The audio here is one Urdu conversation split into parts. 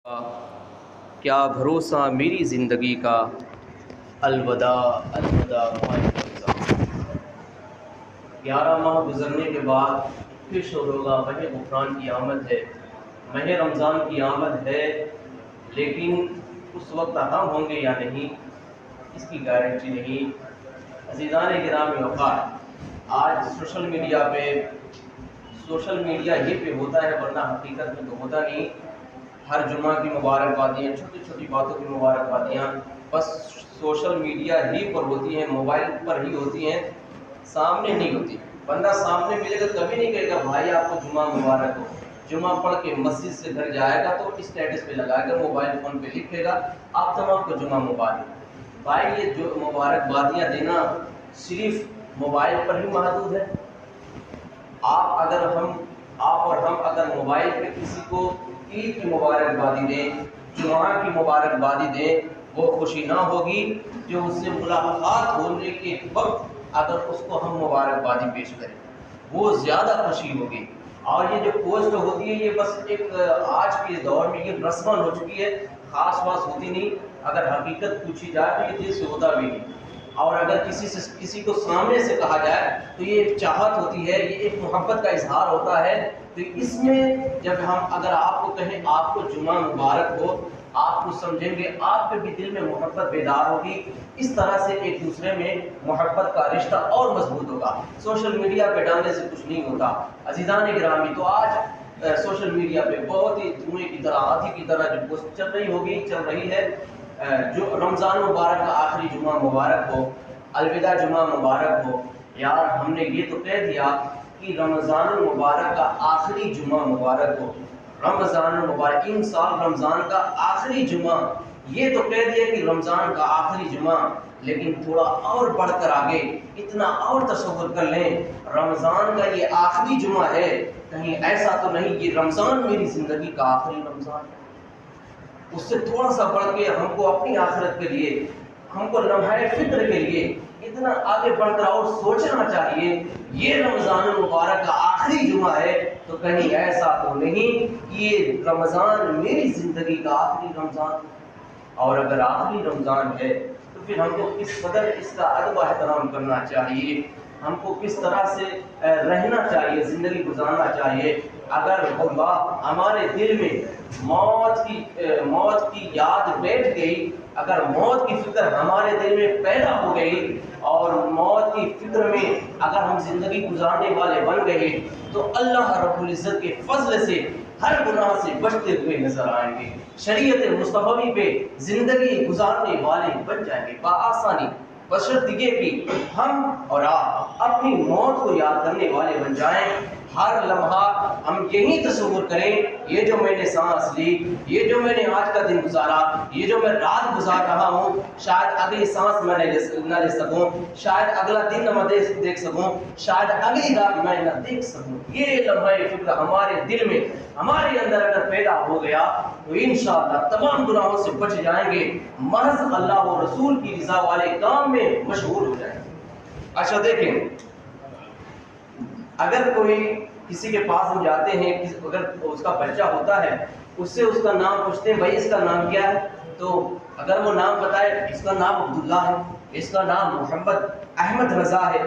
کیا بھروسہ میری زندگی کا، الوداع الوداع ماہ رمضان۔ 11 ماہ گزرنے کے بعد پھر شروع ہوگا ماہ غفران کی آمد ہے، ماہ رمضان کی آمد ہے، لیکن اس وقت ہم ہوں گے یا نہیں اس کی گارنٹی نہیں۔ عزیزان گرامی اوقات، آج سوشل میڈیا یہ پہ ہوتا ہے، ورنہ حقیقت میں تو ہوتا نہیں۔ ہر جمعہ کی مبارکبادیاں، چھوٹی چھوٹی باتوں کی مبارکبادیاں بس سوشل میڈیا ہی پر ہوتی ہیں، موبائل پر ہی ہوتی ہیں، سامنے نہیں ہوتی۔ بندہ سامنے ملے گا کبھی نہیں کہے گا بھائی آپ کو جمعہ مبارک ہو۔ جمعہ پڑھ کے مسجد سے گھر جائے گا تو اسٹیٹس پہ لگائے گا، موبائل فون پہ لکھے گا آپ تمام کو جمعہ مبارک۔ بھائی یہ جو مبارکبادیاں دینا صرف موبائل پر ہی محدود ہے؟ آپ اور ہم اگر موبائل پہ کسی کو عید کی مبارکبادی دیں، جمعہ کی مبارکبادی دیں، وہ خوشی نہ ہوگی جو اس سے ملاقات ہونے کے وقت اگر اس کو ہم مبارکبادی پیش کریں، وہ زیادہ خوشی ہوگی۔ اور یہ جو پوسٹ ہوتی ہے یہ بس ایک آج کے دور میں یہ رسم ہو چکی ہے، خاص بات ہوتی نہیں۔ اگر حقیقت پوچھی جائے تو یہ دل سے ہوتا بھی نہیں، اور اگر کسی کو سامنے سے کہا جائے تو یہ ایک چاہت ہوتی ہے، یہ ایک محبت کا اظہار ہوتا ہے۔ تو اس میں جب ہم اگر آپ کو کہیں آپ کو جمعہ مبارک ہو، آپ کو سمجھیں گے، آپ کے بھی دل میں محبت بیدار ہوگی، اس طرح سے ایک دوسرے میں محبت کا رشتہ اور مضبوط ہوگا۔ سوشل میڈیا پہ ڈالنے سے کچھ نہیں ہوتا۔ عزیزان گرامی، تو آج سوشل میڈیا پہ بہت ہی دھوئیں کی طرح، آندھی کی طرح جو پوسٹ چل رہی ہے، جو رمضان مبارک کا آخری جمعہ مبارک ہو، الوداع جمعہ مبارک ہو۔ یار ہم نے یہ تو کہہ دیا کہ رمضان المبارک کا آخری جمعہ مبارک ہو، رمضان المبارک، ان سال رمضان کا آخری جمعہ، یہ تو کہہ دیا کہ رمضان کا آخری جمعہ، لیکن تھوڑا اور بڑھ کر آگے اتنا اور تصور کر لیں، رمضان کا یہ آخری جمعہ ہے، کہیں ایسا تو نہیں یہ رمضان میری زندگی کا آخری رمضان ہے؟ اس سے تھوڑا سا بڑھ کے ہم کو اپنی آخرت کے لیے، ہم کو لمحہ فکر کے لیے اتنا آگے بڑھ کر اور سوچنا چاہیے، یہ رمضان المبارک کا آخری جمعہ ہے تو کہیں ایسا تو نہیں یہ رمضان میری زندگی کا آخری رمضان ہے۔ اور اگر آخری رمضان ہے تو پھر ہم کو کس قدر اس کا ادب و احترام کرنا چاہیے، ہم کو کس طرح سے رہنا چاہیے، زندگی گزارنا چاہیے۔ اگر اللہ ہمارے دل میں موت کی یاد بیٹھ گئی، اگر موت کی فکر ہمارے دل میں پیدا ہو گئی اور موت کی فکر میں اگر ہم زندگی گزارنے والے بن گئے تو اللہ رب العزت کے فضل سے ہر گناہ سے بچتے ہوئے نظر آئیں گے، شریعت مصطفی پہ زندگی گزارنے والے بن جائیں گے بآسانی، بشرط یہ کہ ہم اور آپ اپنی موت کو یاد کرنے والے بن جائیں۔ ہر لمحہ ہم یہی تصور کریں، یہ جو میں نے سانس لی، یہ جو میں نے آج کا دن گزارا، یہ جو میں رات گزار رہا ہوں، شاید اگلی سانس میں نہ لے سکوں، شاید اگلا دن نہ دیکھ سکوں، شاید اگلی رات میں نہ دیکھ سکوں۔ یہ لمحہ فکر ہمارے دل میں، ہمارے اندر اگر پیدا ہو گیا تو انشاءاللہ تمام گناہوں سے بچ جائیں گے، محض اللہ و رسول کی رضا والے کام میں مشغول ہو جائیں گے۔ اچھا دیکھیں، اگر کوئی کسی کے پاس ہم جاتے ہیں، اگر اس کا بچہ ہوتا ہے، اس سے اس کا نام پوچھتے ہیں بھائی اس کا نام کیا ہے، تو اگر وہ نام بتائے اس کا نام عبداللہ ہے، اس کا نام محمد احمد رضا ہے،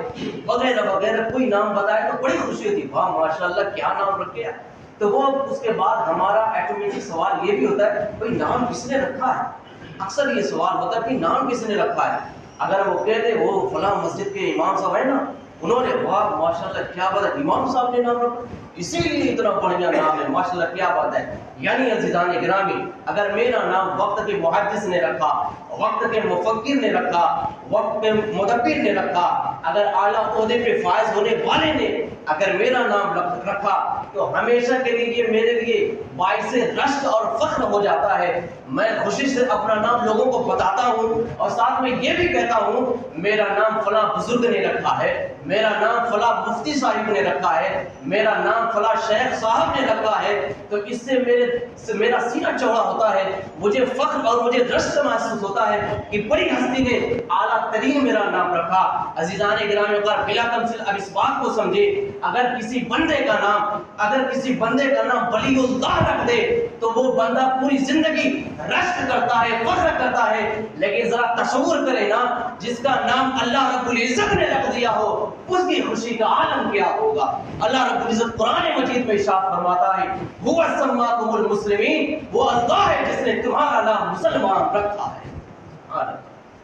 وغیرہ وغیرہ، کوئی نام بتائے تو بڑی خوشی ہوتی ہے، واہ ماشاءاللہ کیا نام رکھے ہے۔ تو وہ اس کے بعد ہمارا ایٹومیٹک سوال یہ بھی ہوتا ہے بھائی نام کس نے رکھا ہے؟ اکثر یہ سوال ہوتا ہے کہ نام کس نے رکھا ہے۔ اگر وہ کہتے وہ فلاں مسجد کے امام صاحب ہیں نا، انہوں نے واہ ماشاءاللہ کیا بات ہے، امام صاحب نے نام رکھا، اسی لیے اتنا بڑھیا نام ہے، ماشاءاللہ کیا بات ہے۔ یعنی عزیزان گرامی، اگر میرا نام وقت کے محدث نے رکھا، وقت کے مفکر نے رکھا، وقت کے مدبر نے رکھا، اگر اعلیٰ عہدے پہ فائز ہونے والے نے اگر میرا نام رکھا تو ہمیشہ کے لیے میرے لیے باعث رشک اور فخر ہو جاتا ہے۔ میں خوشی سے اپنا نام لوگوں کو بتاتا ہوں اور ساتھ میں یہ بھی کہتا ہوں میرا نام فلاں بزرگ نے رکھا ہے، میرا نام فلاں مفتی صاحب نے رکھا ہے، میرا نام فلاں شیخ صاحب نے رکھا ہے، تو اس سے میرا سینہ چوڑا ہوتا ہے، مجھے فخر اور مجھے رشک محسوس ہوتا ہے کہ بڑی ہستی نے اعلیٰ ترین میرا نام رکھا۔ عزیزان گرامی، بلا تمثیل اب اس بات کو سمجھے اگر کسی بندے کا نام ولی اللہ رکھ دے تو وہ بندہ پوری زندگی رشک کرتا ہے، فخر کرتا ہے، لیکن ذرا تصور کرے نا جس کا نام اللہ رب العزت نے رکھ دیا ہو اس کی خوشی کا عالم کیا ہوگا۔ اللہ رب العزت قرآن مجید میں ارشاد فرماتا ہے هو سماکم المسلمین، وہ اللہ ہے جس نے تمہارا نام مسلمان رکھا ہے۔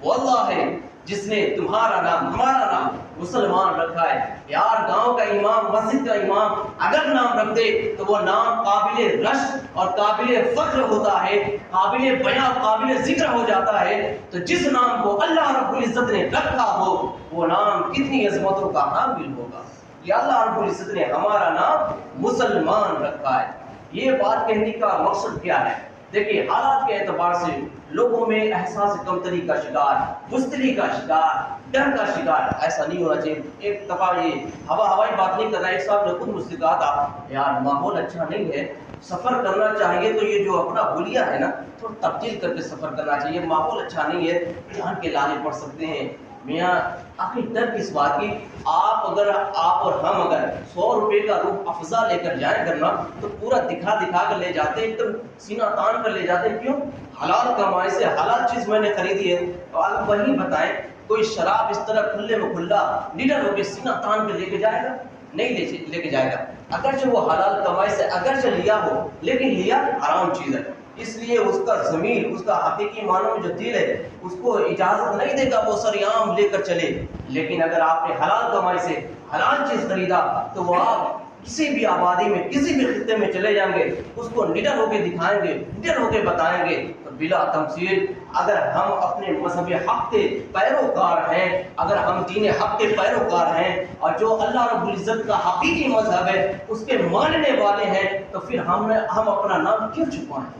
وہ اللہ ہے جس نے تمہارا نام، ہمارا نام مسلمان رکھا ہے۔ یار گاؤں کا امام، مسجد کا امام اگر نام رکھ دے تو وہ نام قابل رشک اور قابل فخر ہوتا ہے، قابل بیان، قابل ذکر ہو جاتا ہے۔ تو جس نام کو اللہ رب العزت نے رکھا ہو وہ نام کتنی عظمتوں کا حامل ہوگا۔ یہ اللہ رب العزت نے ہمارا نام مسلمان رکھا ہے۔ یہ بات کہنے کا مقصد کیا ہے؟ دیکھیے حالات کے اعتبار سے لوگوں میں احساس کمتری کا شکار، مستری کا شکار، ڈر کا شکار، ایسا نہیں ہونا چاہیے۔ ایک دفعہ یہ ہوائی بات نہیں کر رہا، ایک صاحب نے خود مجھ سے کہا تھا یار ماحول اچھا نہیں ہے، سفر کرنا چاہیے تو یہ جو اپنا حلیہ ہے نا تھوڑا تبدیل کر کے سفر کرنا چاہیے، ماحول اچھا نہیں ہے، جان کے لانے پڑ سکتے ہیں۔ میاں آخر ڈر کس بات کی؟ آپ اور ہم اگر 100 روپے کا روح افزا لے کر جائیں کرنا تو پورا دکھا کر لے جاتے، ایک دم سینہ تان کر لے جاتے، کیوں؟ حلال کمائی سے حلال چیز میں نے خریدی ہے۔ تو آپ وہی بتائیں کوئی شراب اس طرح کھلے میں کھلا نڈر ہو کے سینہ تان کے لے کے جائے گا؟ نہیں لے کے جائے گا۔ اگرچہ وہ حلال کمائی سے اگرچہ لیا ہو لیکن لیا حرام چیز ہے، اس لیے اس کا ضمیر، اس کا حقیقی معنوں میں جو دل ہے اس کو اجازت نہیں دے گا وہ سریعام لے کر چلے۔ لیکن اگر آپ نے حلال کمائی سے حلال چیز خریدا تو وہ آپ کسی بھی آبادی میں کسی بھی خطے میں چلے جائیں گے، اس کو نڈر ہو کے دکھائیں گے، نڈر ہو کے بتائیں گے۔ تو بلا تمثیل اگر ہم اپنے مذہب حق کے پیروکار ہیں، اگر ہم دین حق کے پیروکار ہیں اور جو اللہ رب العزت کا حقیقی مذہب ہے اس کے ماننے والے ہیں تو پھر ہم اپنا نام کیوں چھپائیں؟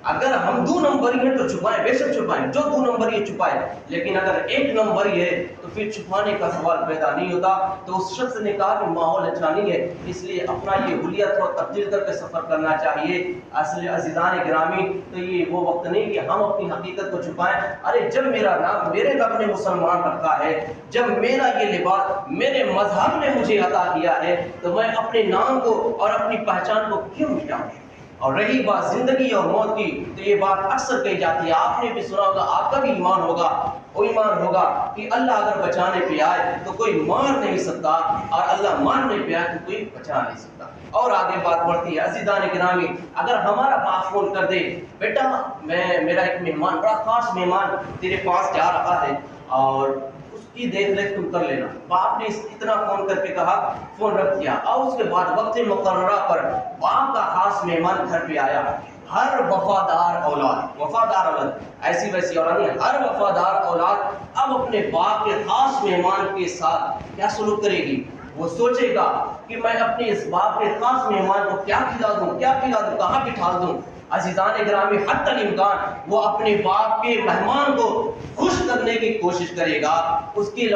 اگر ہم 2 نمبری ہیں تو چھپائیں، بے شک چھپائیں، جو 2 نمبری ہے چھپائیں، لیکن اگر 1 نمبری ہے تو پھر چھپانے کا سوال پیدا نہیں ہوتا۔ تو اس شخص نے کہا کہ ماحول اچھا نہیں ہے، اس لیے اپنا یہ حلیہ تھوڑا تبدیل کر کے سفر کرنا چاہیے۔ اصل عزیزان گرامی تو یہ وہ وقت نہیں کہ ہم اپنی حقیقت کو چھپائیں۔ ارے جب میرا نام میرے رب نے مسلمان رکھا ہے، جب میرا یہ لباس میرے مذہب نے مجھے عطا کیا ہے تو میں اپنے نام کو اور اپنی پہچان کو کیوں مٹاؤں؟ اور رہی بات زندگی اور موت کی تو یہ بات اکثر کہی جاتی ہے، آپ نے بھی سنا ہوگا، آپ کا بھی ایمان ہوگا، وہ ایمان ہوگا کہ اللہ اگر بچانے پہ آئے تو کوئی مار نہیں سکتا اور اللہ مارنے پہ آئے تو کوئی بچا نہیں سکتا۔ اور آگے بات بڑھتی ہے عزیزان گرامی، اگر ہمارا باپ فون کر دے بیٹا میرا ایک مہمان، بڑا خاص مہمان تیرے پاس جا رہا ہے اور کی دیکھ ریکھ تم کر لینا، باپ نے اتنا فون کر کے کہا، فون رکھ دیا، اور اس کے بعد وقت مقررہ پر باپ کا خاص مہمان گھر پہ آیا۔ ہر وفادار اولاد ایسی ویسی اولاد نہیں، ہر وفادار اولاد اب اپنے باپ کے خاص مہمان کے ساتھ کیا سلوک کرے گی؟ وہ سوچے گا کہ میں اپنے اس باپ کے خاص مہمان کو کیا کھلا دوں، کہاں بٹھا دوں۔ عزیزان گرامی حتی الامکان وہ اپنے باپ کے مہمان کو خوش کرنے کی کوشش کرے گا، اس کی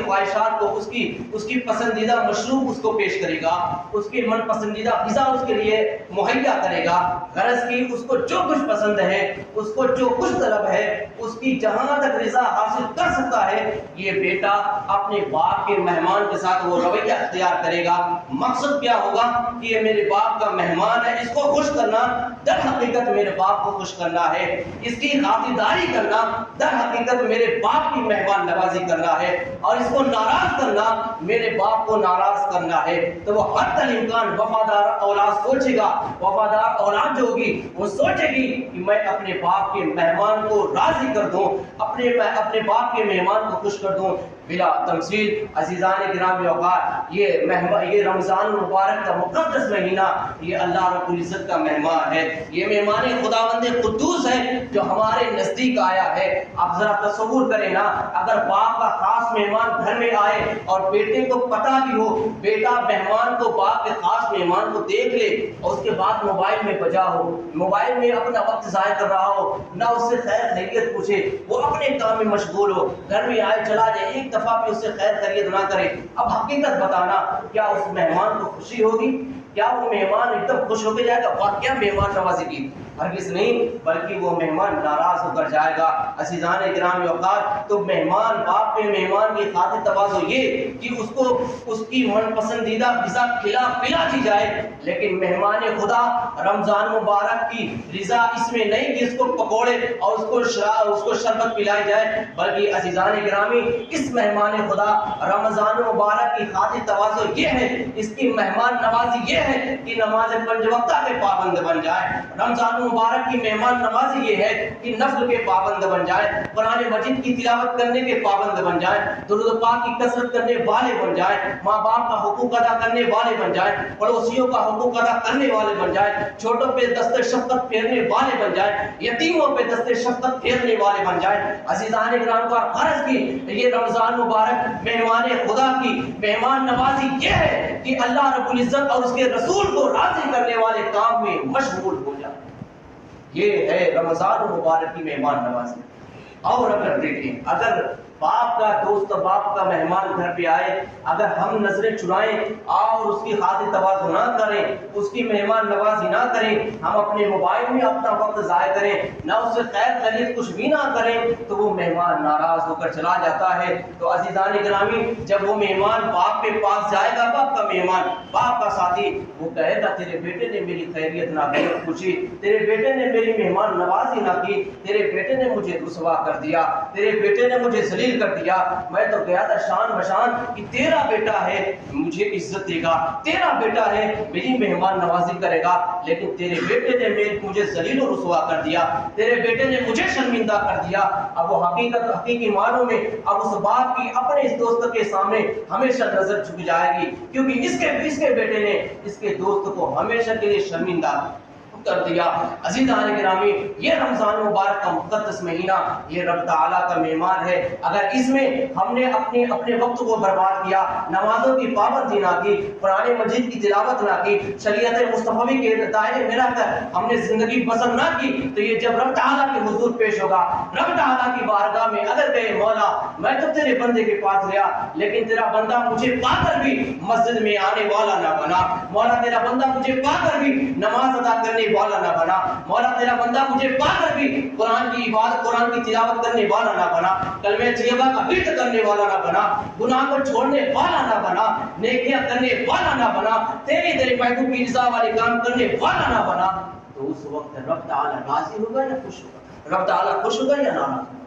خواہشات کو، اس کی پسندیدہ مشروب اس کو پیش کرے گا، اس کی من پسندیدہ غذا اس کے لیے مہیا کرے گا، غرض کی اس کو جو کچھ پسند ہے، اس کو جو کچھ طلب ہے، اس کی جہاں تک رضا حاصل کر سکتا ہے یہ بیٹا اپنے باپ کے مہمان کے ساتھ وہ رویہ اختیار کرے گا۔ مقصد کیا ہوگا کہ یہ میرے باپ کا مہمان ہے، اس کو خوش کرنا، در حقیقت میرے باپ کو خوش کرنا ہے، اس کی خاطرداری کرنا در حقیقت میرے باپ کی مہمان نوازی کرنا ہے، اور اس کو ناراض کرنا میرے باپ کو ناراض کرنا ہے۔ تو وہ حتی الامکان وفادار اولاد سوچے گا، وفادار اولاد جو ہوگی وہ سوچے گی کہ میں اپنے باپ کے مہمان کو راضی کر دوں، اپنے باپ کے مہمان کو خوش کر دوں۔ بلا تمثیل عزیزان گرامی اوقات یہ رمضان المبارک کا مقدس مہینہ یہ اللہ رب العزت کا مہمان ہے، یہ مہمان خداوند قدوس ہے جو ہمارے نزدیک آیا ہے۔ آپ ذرا تصور کریں نا، اگر باپ کا خاص مہمان گھر میں آئے اور بیٹے کو پتہ بھی ہو، بیٹا مہمان کو، باپ کے خاص مہمان کو دیکھ لے اور اس کے بعد موبائل میں بجا ہو، موبائل میں اپنا وقت ضائع کر رہا ہو، نہ اس سے خیر خیریت پوچھے، وہ اپنے کام میں مشغول ہو، گھر میں آئے چلا جائے، ایک دفعہ بھی اس سے خیر خیریت نہ کرے، اب حقیقت بتانا کیا اس مہمان کو خوشی ہوگی؟ کیا وہ مہمان ایک دم خوش ہو کے جائے گا؟ واہ کیا مہمان نوازی کی، ہرگز نہیں، بلکہ وہ مہمان ناراض ہو کر جائے گا۔ عزیزان گرامی اوقات، تو مہمان باپ کے مہمان کی خاطر تواضع یہ کہ اس کو اس کی من پسندیدہ غذا کھلا پلا دی جائے، لیکن مہمان خدا رمضان مبارک کی رضا اس میں نہیں کہ اس کو پکوڑے اور اس کو شربت پلائی جائے، بلکہ عزیزان گرامی اس مہمان خدا رمضان مبارک کی خاطر تواضع یہ ہے، اس کی مہمان نوازی یہ ہے کہ نماز پنج وقتہ کے پابند بن جائے۔ رمضان مبارک کی مہمان نوازی یہ ہے کہ نفل کے پابند بن جائے، قرآن مجید کی تلاوت کرنے کے پابند بن جائے، درود پاک کی کثرت کرنے والے بن جائے، ماں باپ کا حقوق ادا کرنے والے بن جائے، پڑوسیوں کا حقوق ادا کرنے والے بن جائے، چھوٹوں پہ دست شفقت پھیرنے والے بن جائے، یتیموں پہ دست شفقت پھیرنے والے بن جائے۔ عزیزان کرام کا غرض کی یہ رمضان مبارک مہمان خدا کی مہمان نوازی یہ ہے کہ اللہ رب العزت اور اس کے رسول کو راضی کرنے والے کام میں مشغول ہو جائے۔ یہ ہے رمضان مبارک کی مہمان نوازی۔ اور اگر دیکھیں، اگر باپ کا دوست باپ کا مہمان گھر پہ آئے، اگر ہم نظریں چرائیں اور اس کی خاطر تواضع نہ کریں، اس کی مہمان نوازی نہ کریں، ہم اپنے موبائل میں اپنا وقت ضائع کریں، نہ اس سے خیر خیریت کچھ بھی نہ کریں، تو وہ مہمان ناراض ہو کر چلا جاتا ہے۔ تو عزیزان گرامی، جب وہ مہمان باپ کے پاس جائے گا، باپ کا مہمان، باپ کا ساتھی، وہ کہے گا تیرے بیٹے نے میری خیریت نہ پوچھی، تیرے بیٹے نے میری مہمان نوازی نہ کی، تیرے بیٹے نے مجھے رسوا کر دیا، تیرے بیٹے نے مجھے ذلیل کر دیا، میں تو گیا تھا شان بشان کہ تیرا بیٹا ہے مجھے عزت دے گا، تیرا بیٹا ہے میری مہمان نوازی کرے گا، لیکن تیرے بیٹے نے مجھے ذلیل و رسوا کر دیا، تیرے بیٹے نے مجھے شرمندہ کر دیا۔ اب وہ حقیقی معنوں میں اب اس باپ کی اپنے اس دوست کے سامنے ہمیشہ نظر جھک جائے گی، کیونکہ اس کے بیٹے نے اس کے دوست کو ہمیشہ کے لیے شرمندہ کر دیا۔ عزیزان گرامی، یہ رمضان مبارک کا مقدس مہینہ یہ رب تعالیٰ کا مہمان ہے۔ اگر اس میں ہم نے اپنے وقت کو برباد کیا، نمازوں کی پابندی نہ کی، قرآن مجید کی تلاوت نہ کی، شریعت مصطفی کے دائرے میں رہ کر ہم نے زندگی بسر نہ کی، تو یہ جب رب تعالیٰ کے حضور پیش ہوگا، رب تعالیٰ کی بارگاہ میں اگر کہے مولا میں تو تیرے بندے کے پاس گیا، لیکن تیرا بندہ مجھے پا کر بھی مسجد میں آنے والا نہ بنا، مولا تیرا بندہ مجھے پا کر بھی نماز ادا کرنے والا نہ بنا، مولا تیرا بندہ مجھے پا کر بھی قرآن کی عبادت قرآن کی تلاوت کرنے والا نہ بنا، کلمہ طیبہ کا ورد کرنے والا نہ بنا، گناہ کو چھوڑنے والا نہ بنا، نیکیاں کرنے والا نہ بنا، تیرے محبوب کی رضا والے کام کرنے والا نہ بنا، تو اس وقت رب تعالیٰ راضی ہوگا یا خوش ہوگا؟ رب تعالیٰ خوش ہوگا یا ناراض ہوگا؟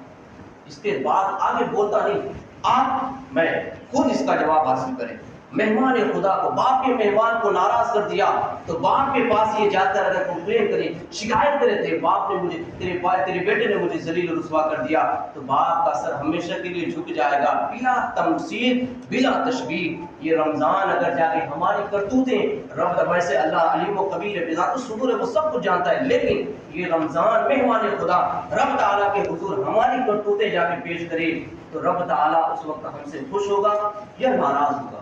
اس کے بعد آگے بولتا نہیں، آپ میں خود اس کا جواب حاصل کریں۔ مہمان خدا کو، باپ کے مہمان کو ناراض کر دیا، تو باپ کے پاس یہ جا کر اگر کمپلین کرے، شکایت کرے تھے باپ نے مجھے تیرے بیٹے نے مجھے ذلیل و رسوا کر دیا، تو باپ کا سر ہمیشہ کے لیے جھک جائے گا، بلا تمثیل بلا تشبیہ۔ یہ رمضان اگر جا کے ہماری کرتوتیں، رب ویسے اللہ علیم و خبیر بذات الصدور ہے، وہ سب کچھ جانتا ہے، لیکن یہ رمضان مہمان خدا رب تعالیٰ کے حضور ہماری کرتوتیں جا کے پیش کرے، تو رب تعالیٰ اس وقت ہم سے خوش ہوگا یا ناراض ہوگا؟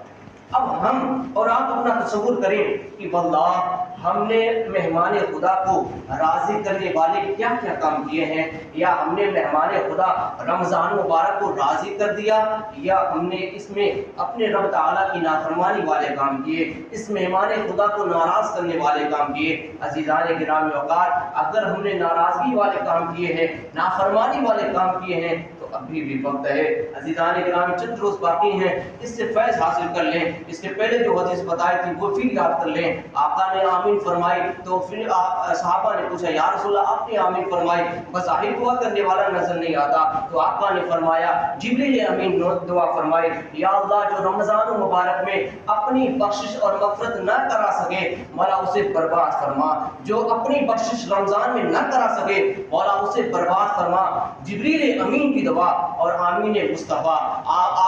اب ہم اور آپ اپنا تصور کریں کہ واللہ ہم نے مہمان خدا کو راضی کرنے والے کیا کیا کام کیے ہیں، یا ہم نے مہمان خدا رمضان مبارک کو راضی کر دیا، یا ہم نے اس میں اپنے رب تعالیٰ کی نافرمانی والے کام کیے، اس مہمان خدا کو ناراض کرنے والے کام کیے۔ عزیزان گرامی اوقات، اگر ہم نے ناراضگی والے کام کیے ہیں، نافرمانی والے کام کیے ہیں، تو ابھی بھی وقت ہے۔ عزیزان گرامی، چند روز باقی ہیں، اس سے فیض حاصل کر لیں۔ اس کے پہلے جو حدیث بتائی تھی وہ پھر یاد کر لیں۔ آقا نے آمین فرمائی تو پھر صحابہ نے پوچھا یا رسول اللہ آپ نے آمین فرمائی، بظاہر دعا کرنے والا نظر نہیں آتا، تو آقا نے فرمایا جبریل امین دعا فرمائی، یا اللہ جو رمضان مبارک میں اپنی بخشش اور مغفرت نہ کرا سکے مولا اسے برباد فرما، جو اپنی بخشش رمضان میں نہ کرا سکے مولا اسے برباد فرما۔ جبریل امین کی دعا اور آمین مصطفیٰ،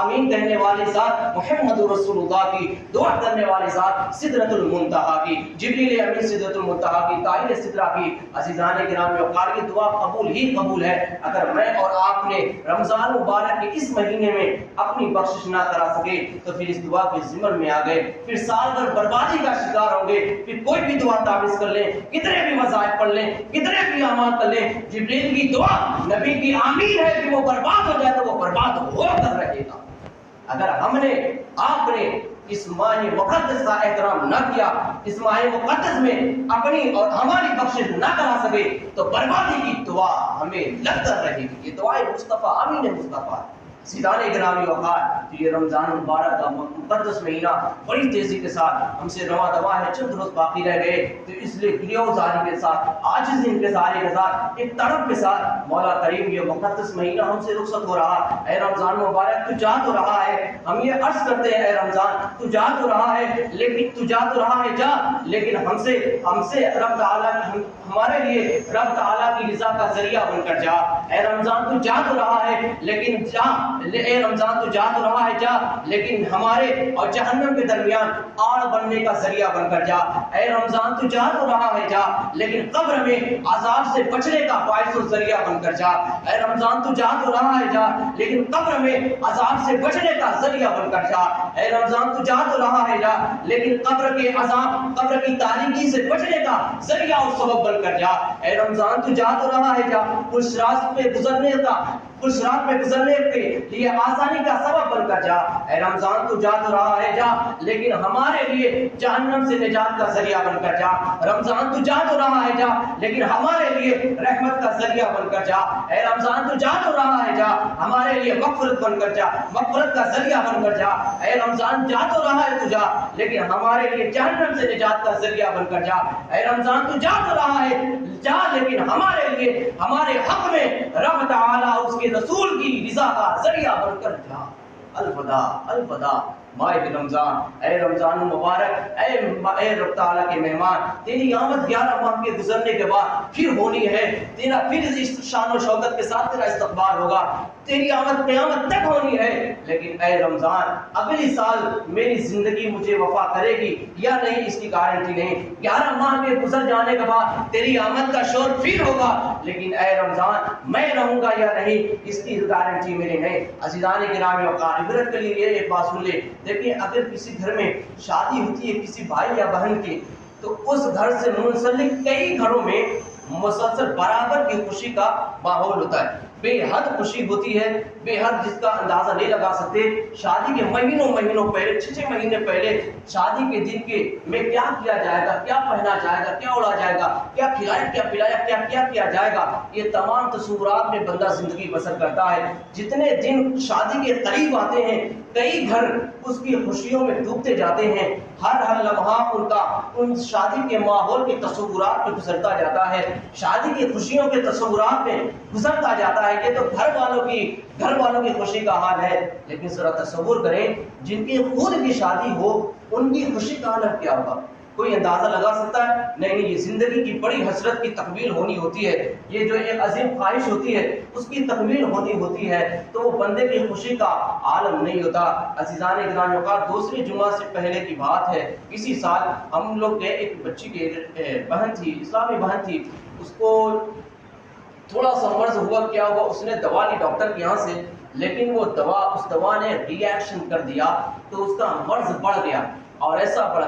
آمین کہنے والے ذات محمد رسول اللہ کی، دعا کرنے والے ذات سدرۃ المنتہا کی، جبریل امین سدرۃ المنتہا کی، طائر سدرہ کی۔ عزیزان کرام وقار کی دعا قبول ہی قبول ہے۔ اگر میں اور آپ نے رمضان مبارک کے اس مہینے میں اپنی بخشش نہ کرا سکے تو پھر اس دعا کے ضمن میں آ گئے، پھر سال بھر بربادی کا شکار ہوں گے، پھر کوئی بھی دعا تعویذ کر لیں، کتنے بھی وظائف پڑھ لیں، کتنے بھی اعمال کر لیں، جبریل کی دعا نبی کی آمین ہے کہ وہ برباد ہو جائے تو وہ برباد ہو کر رہے گا۔ اگر ہم نے آپ نے اس ماہ مقدس کا احترام نہ کیا، اس ماہ مقدس میں اپنی اور ہماری بخشش نہ کرا سکے تو بربادی کی دعا ہمیں لگ کر رہے گی۔ یہ دعائے مصطفیٰ امین مصطفیٰ سیدان گرامی وقار، تو یہ رمضان مبارک کا مقدس مہینہ بڑی تیزی کے ساتھ ہم سے رواں دوا ہے، چند روز باقی رہ گئے، تو اس لیے گریوزاری کے ساتھ، عاجزی انکساری کے ساتھ، ایک تڑپ کے ساتھ مولا کریم یہ مقدس مہینہ ہم سے رخصت ہو رہا۔ اے رمضان مبارک تو جا تو رہا ہے، ہم یہ عرض کرتے ہیں اے رمضان تو جا تو رہا ہے، لیکن تو جا تو رہا ہے جا، لیکن ہم سے رب تعالیٰ ہمارے لیے رب تعالیٰ کی رضا کا ذریعہ بن کر جا۔ اے رمضان تو جا تو رہا ہے لیکن جا، اے رمضان تو جا تو رہا ہے جا، لیکن ہمارے اور جہنم کے درمیان آڑ بننے کا ذریعہ بن کر جا۔ اے رمضان تو جا تو رہا ہے جا، لیکن قبر میں عذاب سے بچنے کا باعث و ذریعہ بن کر جا۔ اے رمضان تو جا تو رہا ہے جا، لیکن قبر میں عذاب سے بچنے کا ذریعہ بن کر جا۔ اے رمضان تو جا تو رہا ہے جا، لیکن قبر کے عذاب، قبر کی تاریکی سے بچنے کا ذریعہ اور سبب بن کر جا۔ اے رمضان تو جا تو رہا ہے جا، خوش راست پہ گزرنے کے لیے آسانی کا سبب بن کر جا۔ اے رمضان تو جا تو رہا ہے جا، لیکن ہمارے لیے جہنم سے نجات کا ذریعہ بن کر جا۔ رمضان تو جا تو رہا ہے جا، لیکن ہمارے لیے رحمت کا ذریعہ بن کر جا۔ اے رمضان تو جا تو رہا ہے جا، ہمارے لیے مغفرت بن کر جا، مغفرت کا ذریعہ بن کر جا۔ اے رمضان جا تو رہا ہے تو جا، لیکن ہمارے لیے جہنم سے نجات کا ذریعہ بن کر جا۔ اے رمضان تو جا تو رہا ہے جا، لیکن ہمارے لیے، ہمارے حق میں رب تعالیٰ اس کے رسول کی رضا کا ذریعہ بن کر جا۔ الوداع الوداع ماہ رمضان، اے رمضان مبارک، اے رب تعالیٰ کے مہمان، تیری آمد 11 ماہ کے گزرنے کے بعد پھر ہونی ہے، تیرا پھر اس شان و شوکت کے ساتھ تیرا استقبال ہوگا، تیری آمد قیامت تک ہونی ہے۔ لیکن اے رمضان اگلی سال میری زندگی مجھے وفا کرے گی یا نہیں اس کی گارنٹی نہیں، 11 ماہ کے گزر جانے کے بعد تیری آمد کا شور پھر ہوگا، لیکن اے رمضان میں رہوں گا یا نہیں اس کی گارنٹی میری نہیں۔ عزیزان گرامی وقار، عبرت کے لیے ایک بات سن لے، دیکھیں اگر کسی گھر میں شادی ہوتی ہے کسی بھائی یا بہن کی، تو اس گھر سے منسلک کئی گھروں میں مسلسل برابر کی خوشی کا ماحول ہوتا ہے، بے حد خوشی ہوتی ہے، بے حد جس کا اندازہ نہیں لگا سکتے۔ شادی کے مہینوں پہلے، 6 مہینے پہلے شادی کے دن کے میں کیا کیا جائے گا، کیا پہنا جائے گا، کیا اڑا جائے گا، کیا کھلایا کیا پلایا، کیا کیا جائے گا، یہ تمام تصورات میں بندہ زندگی بسر کرتا ہے۔ جتنے دن شادی کے قریب آتے ہیں کئی گھر اس کی خوشیوں میں ڈوبتے جاتے ہیں، ہر لمحہ ان شادی کے ماحول کے تصورات میں گزرتا جاتا ہے، شادی کی خوشیوں کے تصورات میں گزرتا جاتا ہے۔ یہ تو گھر والوں کی خوشی کا حال ہے، لیکن ذرا تصور کریں جن کی خود کی شادی ہو ان کی خوشی کا حال کیا ہوگا؟ کوئی اندازہ لگا سکتا ہے؟ نہیں، یہ زندگی کی بڑی حسرت کی تکمیل ہونی ہوتی ہے، یہ جو ایک عظیم خواہش ہوتی ہے اس کی تکمیل ہونی ہوتی ہے، تو وہ بندے کی خوشی کا عالم نہیں ہوتا۔ عزیزان گرامی وقار، دوسری جمعہ سے پہلے کی بات ہے، اسی سال ہم لوگ کے ایک بچی کی بہن تھی، اسلامی بہن تھی، اس کو تھوڑا سا مرض ہوا، کیا ہوا، اس نے دوا لی ڈاکٹر کے یہاں سے، لیکن وہ اس دوا نے ری ایکشن کر دیا تو اس کا مرض بڑھ گیا، اور ایسا بڑھ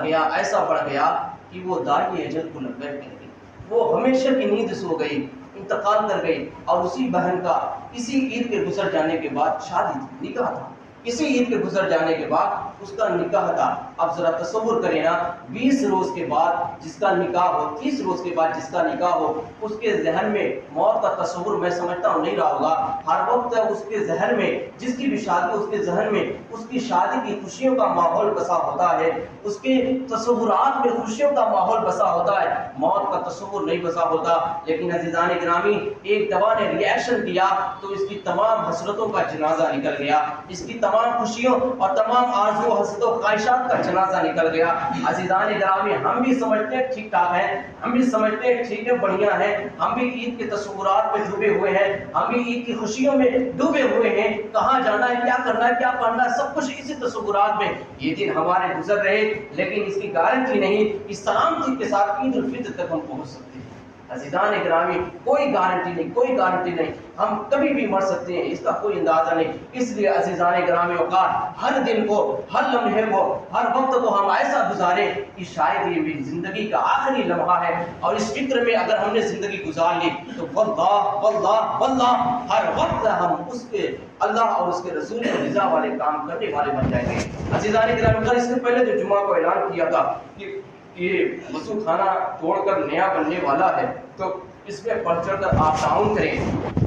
گیا کہ وہ دائی اجل کو لگ گئی، وہ ہمیشہ کی نیند سو گئی، انتقال کر گئی۔ اور اسی بہن کا اسی عید کے گزر جانے کے بعد شادی تھی، نکاح تھا، اسی عید کے گزر جانے کے بعد اس کا نکاح تھا۔ اب ذرا تصور کریں نا، 20 روز کے بعد جس کا نکاح ہو، 30 روز کے بعد جس کا نکاح ہو، اس کے ذہن میں موت کا تصور میں سمجھتا ہوں نہیں رہا ہوگا۔ ہر وقت اس کے ذہن میں، جس کی بھی شادی اس کے ذہن میں اس کی شادی کی خوشیوں کا ماحول بسا ہوتا ہے، اس کے تصورات میں خوشیوں کا ماحول بسا ہوتا ہے، موت کا تصور نہیں بسا ہوتا۔ لیکن عزیزان گرامی، ایک دوا نے ری ایکشن کیا تو اس کی تمام حسرتوں کا جنازہ نکل گیا، اس کی تمام خوشیوں اور تمام آرزو حسرتوں خواہشات کا جنازہ نکل گیا۔ عزیزان گرامی، ہم بھی سمجھتے ہیں ٹھیک ٹھاک ہیں، ہم بھی سمجھتے ہیں ٹھیک ہے، بڑھیا ہے، ہم بھی عید کے تصورات میں ڈوبے ہوئے ہیں، ہم بھی عید کی خوشیوں میں ڈوبے ہوئے ہیں، کہاں جانا ہے، کیا کرنا ہے، کیا پڑھنا ہے، سب کچھ اسی تصورات میں یہ دن ہمارے گزر رہے، لیکن اس کی گارنٹی نہیں کہ سلامتی کے ساتھ عید الفطر تک ہم پہنچ سکتے ہیں۔ عزیزان گرامی کوئی گارنٹی نہیں، کوئی گارنٹی نہیں، ہم کبھی بھی مر سکتے ہیں، اس کا کوئی اندازہ نہیں۔ اس لیے عزیزان گرامی اوقات ہر دن کو، ہر لمحے کو، ہر وقت کو ہم ایسا گزاریں کہ شاید یہ میری زندگی کا آخری لمحہ ہے، اور اس فکر میں اگر ہم نے زندگی گزار لی تو واللہ واللہ واللہ ہر وقت ہم اس کے اللہ اور اس کے رسول کی رضا والے کام کرنے والے بن جائیں گے۔ عزیزان گرامی کل اس سے پہلے جو جمعہ کو اعلان کیا تھا کہ یہ وضو خانہ توڑ کر نیا بننے والا ہے، تو اس میں بڑھ چڑھ کر آپ تعاون کریں۔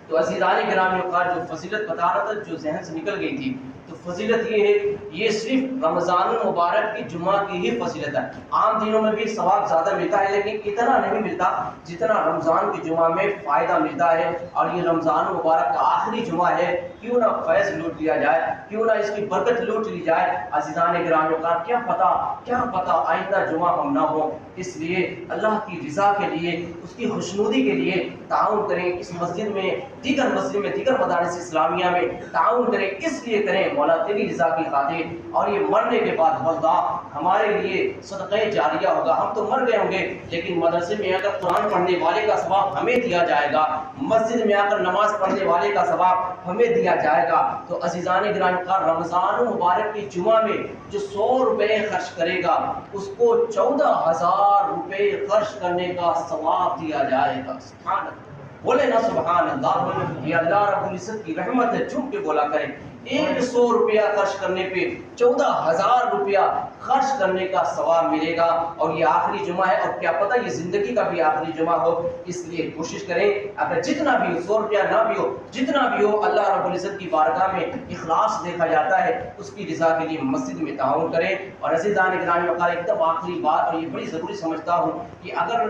تو عزیزان گرامی اوقات جو فضیلت بتا رہا تھا جو ذہن سے نکل گئی تھی، تو فضیلت یہ ہے، یہ صرف رمضان المبارک کی جمعہ کی ہی فضیلت ہے۔ عام دنوں میں بھی ثواب زیادہ ملتا ہے، لیکن اتنا نہیں ملتا جتنا رمضان کی جمعہ میں فائدہ ملتا ہے۔ اور یہ رمضان المبارک کا آخری جمعہ ہے، کیوں نہ فیض لوٹ لیا جائے، کیوں نہ اس کی برکت لوٹ لی جائے۔ عزیزان گرامی اوقات کیا پتہ آئندہ جمعہ ہم نہ ہو، اس لیے اللہ کی رضا کے لیے، اس کی خوشنودی کے لیے تعاون کریں۔ اس مسجد میں، دیگر مسجد میں، دیگر مدارس اسلامیہ میں تعاون کریں، اس لیے کریں مولا تیری رضا کی خاطر، اور یہ مرنے کے بعد واللہ ہمارے لیے صدقہ جاریہ ہوگا۔ ہم تو مر گئے ہوں گے، لیکن مدرسے میں آ کر قرآن پڑھنے والے کا ثواب ہمیں دیا جائے گا، مسجد میں آ کر نماز پڑھنے والے کا ثواب ہمیں دیا جائے گا۔ تو عزیزان گرامی کا رمضان مبارک کی جمعہ میں جو 100 روپے خرچ کرے گا، اس کو 14,000 روپے خرچ کرنے کا ثواب دیا جائے گا۔ سبحان اللہ، بولے نا سبحان اللہ۔ یہ اللہ رب العزت کی رحمت ہے، جھوم کے بولا کریں۔ 100 روپیہ خرچ کرنے پہ 14,000 روپیہ خرچ کرنے کا ثواب ملے گا، اور یہ آخری جمعہ ہے، اور کیا پتہ یہ زندگی کا بھی آخری جمعہ ہو۔ اس لیے کوشش کریں، اگر جتنا بھی ہو، 100 روپیہ نہ بھی ہو، جتنا بھی ہو، اللہ رب العزت کی بارگاہ میں اخلاص دیکھا جاتا ہے، اس کی رضا کے لیے مسجد میں تعاون کریں۔ اور عزیزان گرامی وقار ایک دم آخری بات، اور یہ بڑی ضروری سمجھتا ہوں کہ اگر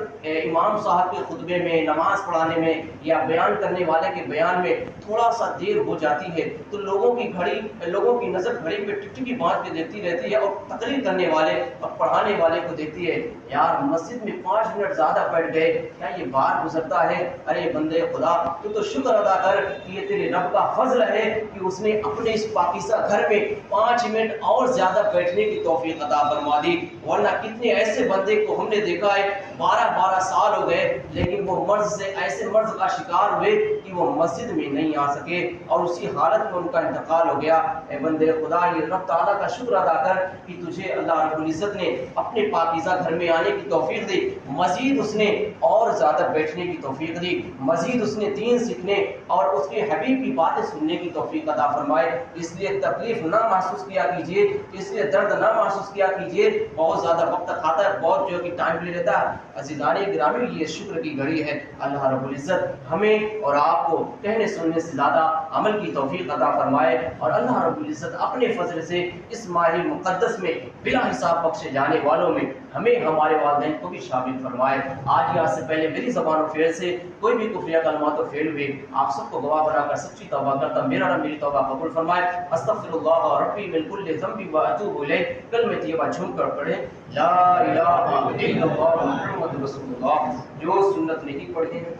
امام صاحب کے خطبے میں، نماز پڑھانے میں یا بیان کرنے والے کے بیان میں تھوڑا سا دیر ہو جاتی ہے، تو لوگوں کی نظر گھڑی پہ ٹکٹکی باندھ کے دیکھتی رہتی ہے، اور تقریر کرنے والے اور پڑھانے والے کو دیکھتی ہے، یار مسجد میں 5 منٹ زیادہ بیٹھ گئے، کیا یہ بار گزرتا ہے؟ ارے بندے خدا، تو شکر ادا کر کہ یہ تیرے رب کا فضل ہے کہ اس نے اپنے اس پاکیزہ گھر میں 5 منٹ اور زیادہ بیٹھنے کی توفیق عطا فرما دی۔ ورنہ کتنے ایسے بندے کو ہم نے دیکھا ہے 12 سال ہو گئے، لیکن وہ مرض سے، ایسے مرض کا شکار ہوئے کہ وہ مسجد میں نہیں آ سکے، اور اسی حالت میں ان کا انتقال ہو گیا۔ اے بندے خدا، یہ رب تعالیٰ کا شکر ادا کر کہ تجھے اللہ رب العزت نے اپنے پاکیزہ گھر میں آنے کی توفیق دی، مزید اس نے اور زیادہ بیٹھنے کی توفیق دی، مزید اس نے دین سیکھنے اور اس کے حبیب کی باتیں سننے کی توفیق عطا فرمائے۔ اس لیے تکلیف نہ محسوس کیا کیجیے، اس لیے درد نہ محسوس کیا کیجیے، بہت زیادہ وقت کھاتا ہے، بہت جو کہ ٹائم لے لیتا ہے۔ عزیزان گرامی، یہ شکر کی گھڑی ہے، اللہ رب العزت ہمیں اور آپ کو کہنے سننے سے زیادہ عمل کی توفیق عطا فرمائے، اور اللہ رب العزت اپنے فضل سے اس ماہ مقدس میں بلا حساب بخشے جانے والوں میں ہمیں، ہمارے والدین کو بھی شامل فرمائے۔ آج یہاں سے پہلے میری زبان و فعل سے کوئی بھی کفریہ کلمات و فعل ہوئے، آپ سب کو گواہ بنا کر سچی توبہ کرتا میرا رب میری توبہ قبول فرمائے۔ استغفر اللہ ربی من کل ذنب واتوب الیہ، کلمہ طیبہ جھوم کر پڑھیں، لا الہ الا اللہ محمد رسول اللہ۔ جو سنت نہیں پڑھی ہے